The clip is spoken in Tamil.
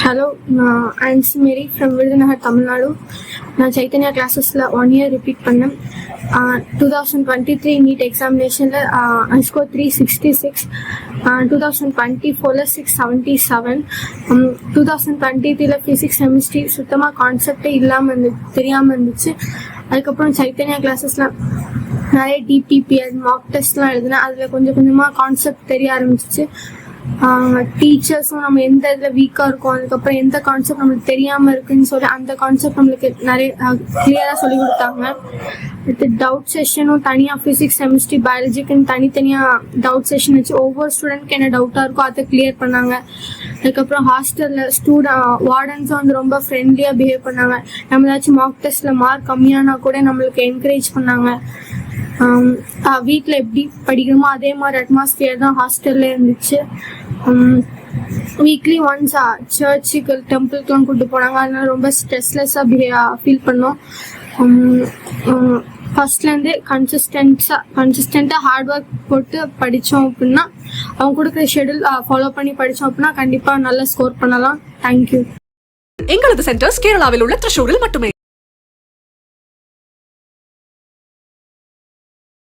Hello, I'm Mary from Virudhunagar, Tamil Nadu. நான் சைத்தன்யா கிளாஸஸில் 1 year ரிப்பீட் பண்ணேன். 2023 நீட் எக்ஸாமினேஷனில் ஐ ஸ்கோர் 366, 2024 677, 2023 ஃபிசிக்ஸ் கெமிஸ்ட்ரி சுத்தமாக கான்செப்டே இல்லாமல் தெரியாமல் இருந்துச்சு. அதுக்கப்புறம் சைத்தன்யா கிளாஸஸில் நிறைய டிபிபிஎல் மார்க் டெஸ்ட்லாம் எழுதினேன். அதில் கொஞ்சம் கொஞ்சமாக கான்செப்ட் தெரிய ஆரம்பிச்சிச்சு. டீச்சர்ஸும் நம்ம எந்த இதில் வீக்காக இருக்கும், அதுக்கப்புறம் எந்த கான்செப்ட் நம்மளுக்கு தெரியாமல் இருக்குன்னு சொல்லி அந்த கான்செப்ட் நம்மளுக்கு நிறைய கிளியராக சொல்லி கொடுத்தாங்க. அடுத்து டவுட் செஷனும் தனியாக ஃபிசிக்ஸ் கெமிஸ்ட்ரி பயாலஜிக்குன்னு தனித்தனியாக டவுட் செஷன் வச்சு ஒவ்வொரு ஸ்டூடெண்ட்க்கு என்ன டவுட்டாக இருக்கோ அதை கிளியர் பண்ணாங்க. அதுக்கப்புறம் ஹாஸ்டலில் வார்டன்ஸும் வந்து ரொம்ப ஃப்ரெண்ட்லியாக பிஹேவ் பண்ணாங்க. நம்ம ஏதாச்சும் மார்க் டெஸ்ட்டில் மார்க் கம்மியானா கூட நம்மளுக்கு என்கரேஜ் பண்ணாங்க. வீட்டில் எப்படி படிக்கணுமோ அதே மாதிரி அட்மாஸ்பியர் தான் ஹாஸ்டல்ல இருந்துச்சு. வீக்லி ஒன்ஸ் சர்ச்சுக்கு டெம்பிளுக்குலாம் கூப்பிட்டு போனாங்க. அதனால ரொம்ப ஸ்ட்ரெஸ்லெஸ்ஸாக ஃபீல் பண்ணோம். ஃபர்ஸ்ட்லேருந்தே கன்சிஸ்டண்ட்டாக ஹார்ட் ஒர்க் போட்டு படித்தோம் அப்படின்னா, அவங்க கொடுக்குற ஷெடியூல் ஃபாலோ பண்ணி படித்தோம் அப்படின்னா கண்டிப்பாக நல்லா ஸ்கோர் பண்ணலாம். தேங்க்யூ. எங்களது சென்டர்ஸ் கேரளாவில் உள்ள திரிசூரில் மட்டுமே.